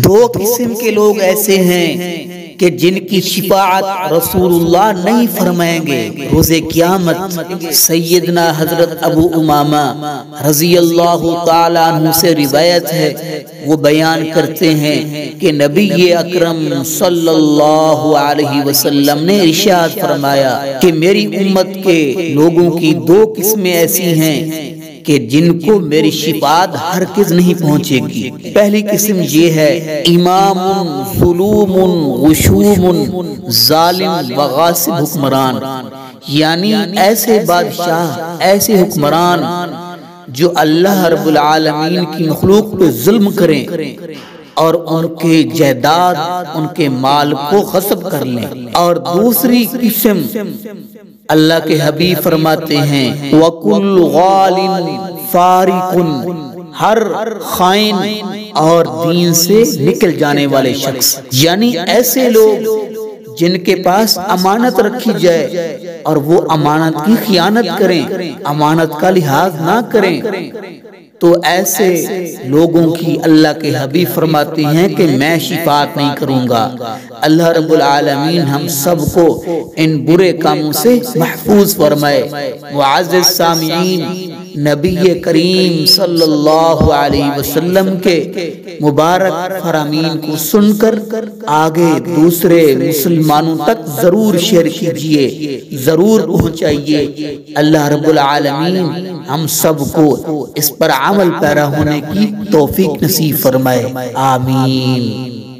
دو قسم کے لوگ ایسے ہیں کہ جن کی شفاعت رسول اللہ نہیں فرمائیں گے روز قیامت۔ سیدنا حضرت ابو امامہ رضی اللہ تعالیٰ عنہ سے روایت ہے، وہ بیان کرتے ہیں کہ نبی اکرم صلی اللہ علیہ وسلم نے ارشاد فرمایا کہ میری امت کے لوگوں کی دو قسمیں ایسی ہیں کہ جن کو میری شفاعت ہرگز نہیں پہنچے گی۔ پہلی قسم یہ ہے امام ظلوم غشوم ظالم وغاصب حکمران، یعنی ایسے بادشاہ، ایسے حکمران جو اللہ رب العالمین کی مخلوق پہ ظلم کریں اور ان کے جائیداد، ان کے مال کو غصب کر لیں۔ اور دوسری قسم اللہ کے حبیب فرماتے ہیں وَكُلُّ غَالٍ فَارِقٌ، ہر خائن اور دین سے نکل جانے والے شخص، یعنی ایسے لوگ جن کے پاس امانت رکھی جائے اور وہ امانت کی خیانت کریں، امانت کا لحاظ نہ کریں، تو ایسے لوگوں کی اللہ کے حبیب فرماتے ہیں کہ میں شفاعت نہیں کروں گا۔ اللہ رب العالمین ہم سب کو ان برے کاموں سے محفوظ فرمائے۔ معزز سامعین، نبی کریم صلی اللہ علیہ وسلم کے مبارک فرامین کو سن کر آگے دوسرے مسلمانوں تک ضرور شیئر کیجئے، ضرور پہنچائیے۔ اللہ رب العالمین ہم سب کو اس پر عمل پیرا ہونے کی توفیق نصیب فرمائے، آمین۔